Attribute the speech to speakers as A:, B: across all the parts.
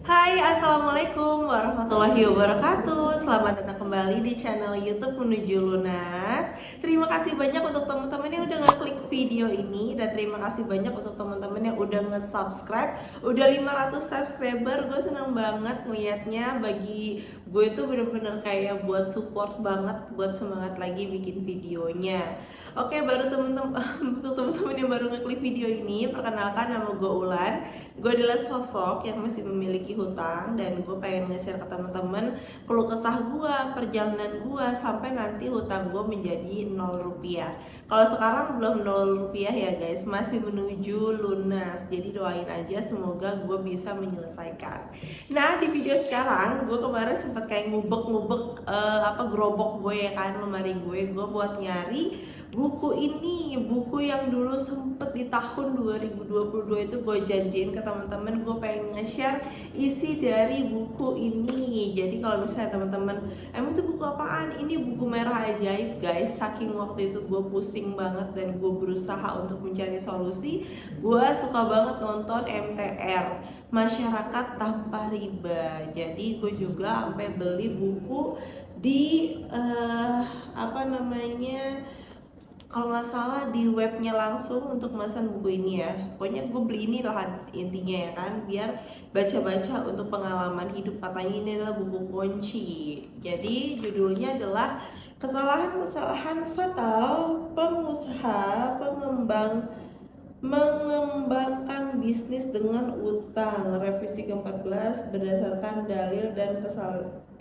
A: Hai, Assalamualaikum warahmatullahi wabarakatuh. Selamat datang kembali di channel YouTube Menuju Lunas. Terima kasih banyak untuk teman-teman yang udah ngeklik video ini. Dan terima kasih banyak untuk teman-teman yang udah nge-subscribe. Udah 500 subscriber, gue seneng banget ngeliatnya. Bagi gue itu bener-bener kayak buat support banget, buat semangat lagi bikin videonya. Oke, baru teman-teman untuk teman-teman yang baru ngeklik video ini, perkenalkan nama gue Ulan. Gue adalah sosok yang masih memiliki hutang dan gue pengen nge-share ke teman-teman keluh kesah gue, perjalanan gue sampai nanti hutang gue menjadi 0 rupiah. Kalau sekarang belum 0 rupiah ya guys, masih menuju lunas. Jadi doain aja semoga gue bisa menyelesaikan. Nah, di video sekarang gue kemarin sempat kayak ngubek-ngubek gerobok gue ya kan, lemari gue buat nyari buku ini, buku yang dulu sempet di tahun 2022 itu gue janjiin ke teman-teman gue pengen nge-share isi dari buku ini. Jadi kalau misalnya teman-teman emang itu buku apaan? Ini buku Merah Ajaib guys. Saking waktu itu gue pusing banget dan gue berusaha untuk mencari solusi, gue suka banget nonton MTR, Masyarakat Tanpa Riba. Jadi gue juga sampai beli buku di kalau nggak salah di webnya langsung untuk memesan buku ini ya. Pokoknya gue beli ini lah intinya ya kan, biar baca-baca untuk pengalaman hidup. Katanya ini adalah buku kunci. Jadi judulnya adalah Kesalahan-kesalahan Fatal Pengusaha Mengembangkan Bisnis dengan Utang, revisi ke-14 berdasarkan dalil dan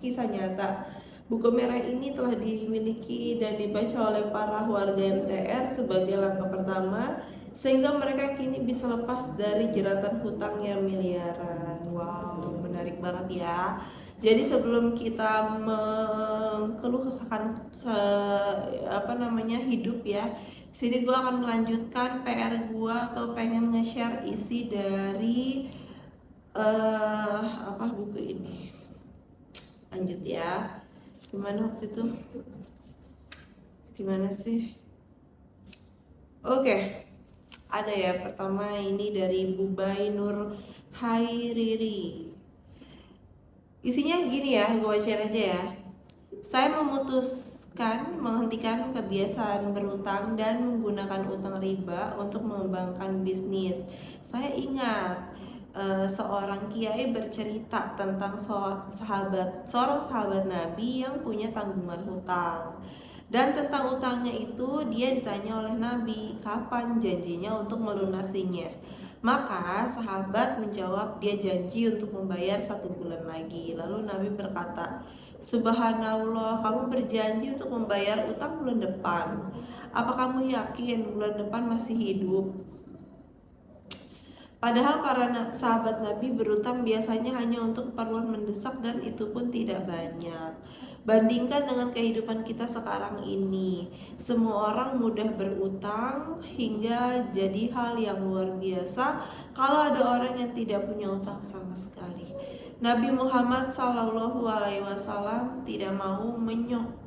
A: kisah nyata. Buku merah ini telah dimiliki dan dibaca oleh para warga MTR sebagai langkah pertama sehingga mereka kini bisa lepas dari jeratan hutang yang miliaran. Wow, menarik banget ya. Jadi sebelum kita mengeluh kesahkan hidup ya, sini gue akan melanjutkan PR gue atau pengen nge-share isi dari buku ini. Lanjut ya. Gimana waktu itu? Gimana sih? Oke. Ada ya, pertama ini dari Bubai Nur Hairiri. Isinya gini ya, gue bacain aja ya. Saya memutuskan menghentikan kebiasaan berutang dan menggunakan utang riba untuk mengembangkan bisnis. Saya ingat seorang kiai bercerita tentang seorang sahabat Nabi yang punya tanggungan hutang. Dan tentang utangnya itu dia ditanya oleh Nabi kapan janjinya untuk melunasinya. Maka sahabat menjawab dia janji untuk membayar 1 bulan lagi. Lalu Nabi berkata, Subhanallah, kamu berjanji untuk membayar utang bulan depan. Apa kamu yakin bulan depan masih hidup? Padahal para sahabat Nabi berutang biasanya hanya untuk keperluan mendesak dan itu pun tidak banyak. Bandingkan dengan kehidupan kita sekarang ini, semua orang mudah berutang hingga jadi hal yang luar biasa kalau ada orang yang tidak punya utang sama sekali. Nabi Muhammad SAW tidak mau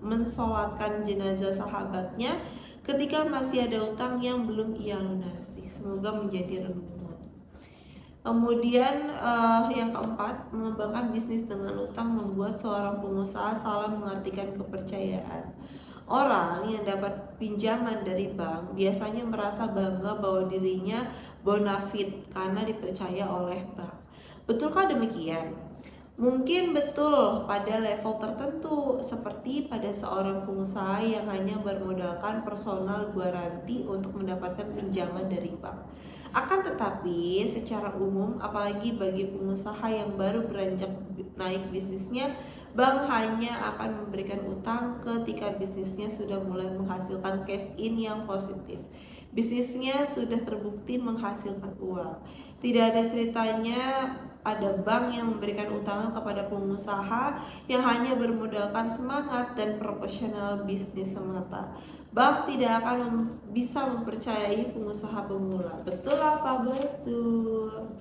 A: mensolatkan jenazah sahabatnya ketika masih ada utang yang belum ia lunasi. Semoga menjadi renungan. Kemudian yang keempat, mengembangkan bisnis dengan utang membuat seorang pengusaha salah mengartikan kepercayaan. Orang yang dapat pinjaman dari bank biasanya merasa bangga bahwa dirinya bonafit karena dipercaya oleh bank. Betulkah demikian? Mungkin betul pada level tertentu, seperti pada seorang pengusaha yang hanya bermodalkan personal garansi untuk mendapatkan pinjaman dari bank. Akan tetapi, secara umum, apalagi bagi pengusaha yang baru beranjak naik bisnisnya, bank hanya akan memberikan utang ketika bisnisnya sudah mulai menghasilkan cash in yang positif. Bisnisnya sudah terbukti menghasilkan uang. Tidak ada ceritanya ada bank yang memberikan utang kepada pengusaha yang hanya bermodalkan semangat dan proporsional bisnis semata. Bank tidak akan bisa mempercayai pengusaha pemula. Betul apa betul?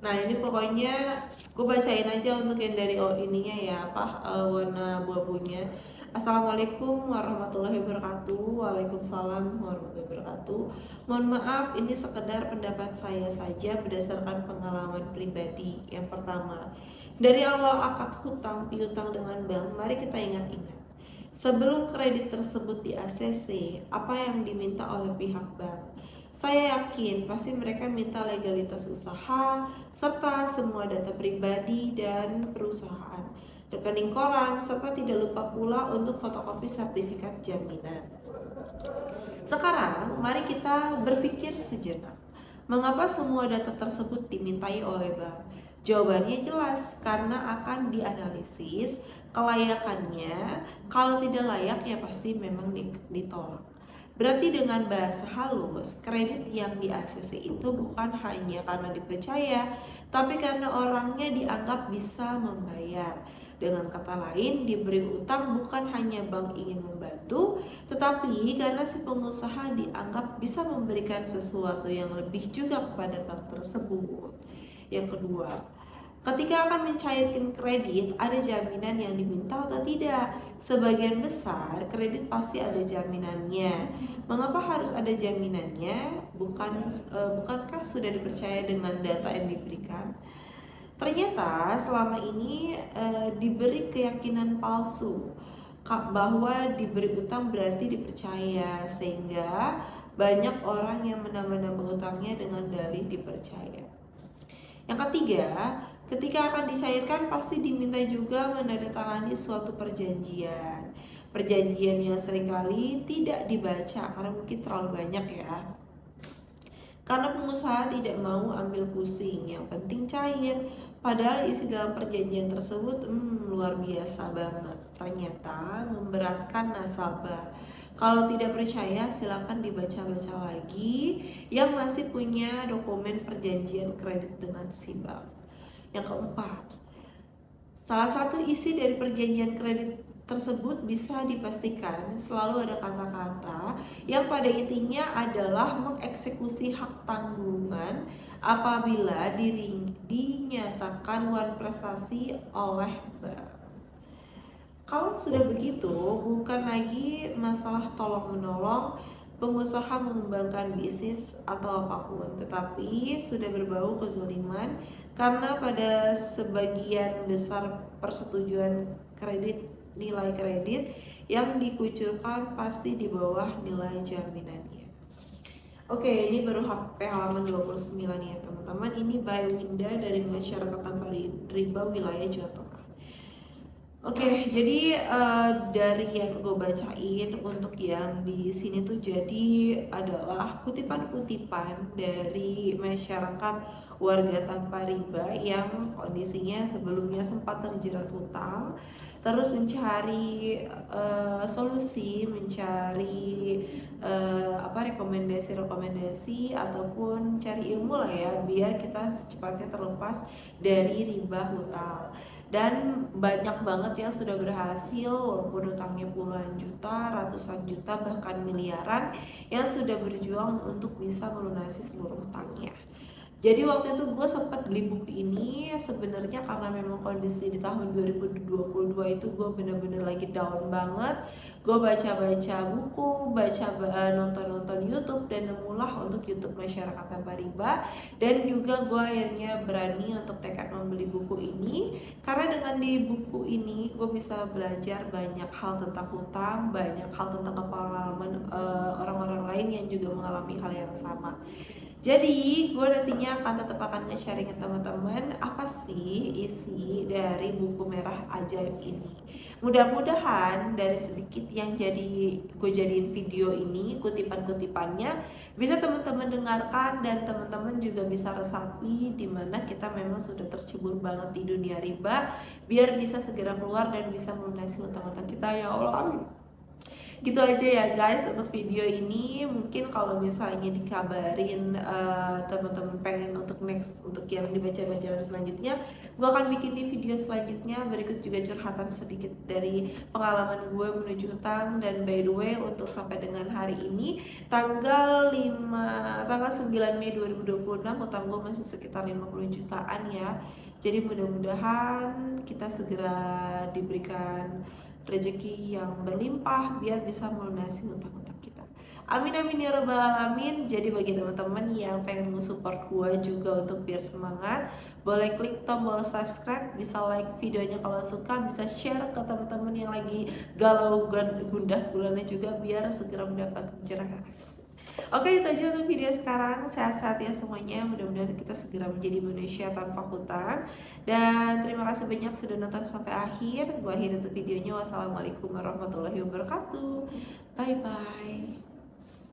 A: Nah ini pokoknya gue bacain aja untuk yang dari ininya ya, warna buah-buahnya. Assalamualaikum warahmatullahi wabarakatuh. Waalaikumsalam warahmatullahi wabarakatuh. Mohon maaf, ini sekedar pendapat saya saja berdasarkan pengalaman pribadi. Yang pertama, dari awal akad hutang piutang dengan bank, mari kita ingat-ingat. Sebelum kredit tersebut di ACC, apa yang diminta oleh pihak bank? Saya yakin pasti mereka minta legalitas usaha serta semua data pribadi dan perusahaan, rekening koran, serta tidak lupa pula untuk fotokopi sertifikat jaminan. Sekarang mari kita berpikir sejenak. Mengapa semua data tersebut dimintai oleh bank? Jawabannya jelas, karena akan dianalisis kelayakannya. Kalau tidak layak ya pasti memang ditolak. Berarti dengan bahasa halus, kredit yang di ACC itu bukan hanya karena dipercaya, tapi karena orangnya dianggap bisa membayar. Dengan kata lain, diberi utang bukan hanya bank ingin membantu, tetapi karena si pengusaha dianggap bisa memberikan sesuatu yang lebih juga kepada bank tersebut. Yang kedua, ketika akan mencairkan kredit, ada jaminan yang diminta atau tidak? Sebagian besar kredit pasti ada jaminannya. Mengapa harus ada jaminannya? Bukankah sudah dipercaya dengan data yang diberikan? Ternyata selama ini diberi keyakinan palsu bahwa diberi utang berarti dipercaya, sehingga banyak orang yang menambah-nambah utangnya dengan dalih dipercaya. Yang ketiga, ketika akan dicairkan pasti diminta juga menandatangani suatu perjanjian. Perjanjian yang seringkali tidak dibaca karena mungkin terlalu banyak ya. Karena pengusaha tidak mau ambil pusing, yang penting cair. Padahal isi dalam perjanjian tersebut luar biasa banget. Ternyata memberatkan nasabah. Kalau tidak percaya silakan dibaca-baca lagi yang masih punya dokumen perjanjian kredit dengan si bank. Yang keempat, salah satu isi dari perjanjian kredit tersebut bisa dipastikan selalu ada kata-kata yang pada intinya adalah mengeksekusi hak tanggungan apabila dinyatakan wan prestasi oleh bank. Kalau sudah begitu, bukan lagi masalah tolong-menolong pengusaha mengembangkan bisnis atau apapun, tetapi sudah berbau kezaliman karena pada sebagian besar persetujuan nilai kredit yang dikucurkan pasti di bawah nilai jaminannya. Oke, ini baru halaman 29 ya teman-teman. Ini by Winda dari Masyarakat Tanpa Riba Wilayah Jawa Tengah. Oke, jadi dari yang gue bacain untuk yang di sini tuh jadi adalah kutipan-kutipan dari masyarakat warga tanpa riba yang kondisinya sebelumnya sempat terjerat hutang, terus mencari solusi, mencari rekomendasi ataupun cari ilmu lah ya, biar kita secepatnya terlepas dari riba hutang. Dan banyak banget yang sudah berhasil walaupun utangnya puluhan juta, ratusan juta, bahkan miliaran yang sudah berjuang untuk bisa melunasi seluruh utangnya. Jadi waktu itu gue sempat beli buku ini sebenarnya karena memang kondisi di tahun 2022 itu gue bener-bener lagi down banget. Gue baca-baca buku, nonton-nonton YouTube, dan nemulah untuk YouTube Masyarakat Tanpa Riba. Dan juga gue akhirnya berani untuk tekad membeli buku ini karena dengan di buku ini gue bisa belajar banyak hal tentang hutang, banyak hal tentang pengalaman orang-orang lain yang juga mengalami hal yang sama. Jadi gue nantinya akan nge-sharing ke teman-teman apa sih isi dari buku merah ajaib ini. Mudah-mudahan dari sedikit yang gue jadiin video ini, kutipan-kutipannya bisa teman-teman dengarkan dan teman-teman juga bisa resapi di mana kita memang sudah tercebur banget di dunia riba, biar bisa segera keluar dan bisa melunasi utang-utang kita, ya Allah, amin. Gitu aja ya guys untuk video ini. Mungkin kalau misalnya dikabarin teman-teman pengen untuk next untuk yang dibaca-bacaan selanjutnya, gue akan bikin di video selanjutnya. Berikut juga curhatan sedikit dari pengalaman gue menuju hutang. Dan by the way untuk sampai dengan hari ini tanggal 9 Mei 2026 hutang gue masih sekitar 50 jutaan ya. Jadi mudah-mudahan kita segera diberikan rezeki yang berlimpah biar bisa melunasi hutang-hutang kita. Amin amin ya robbal alamin. Jadi bagi teman-teman yang pengen nge-support gue juga untuk biar semangat, boleh klik tombol subscribe, bisa like videonya kalau suka, bisa share ke teman-teman yang lagi galau gundah gulana juga biar segera mendapat pencerahan. Oke, itu aja untuk video sekarang. Sehat-sehat ya semuanya. Mudah-mudahan kita segera menjadi manusia tanpa hutang. Dan terima kasih banyak sudah nonton sampai akhir. Gua akhiri untuk videonya. Wassalamualaikum warahmatullahi wabarakatuh. Bye bye.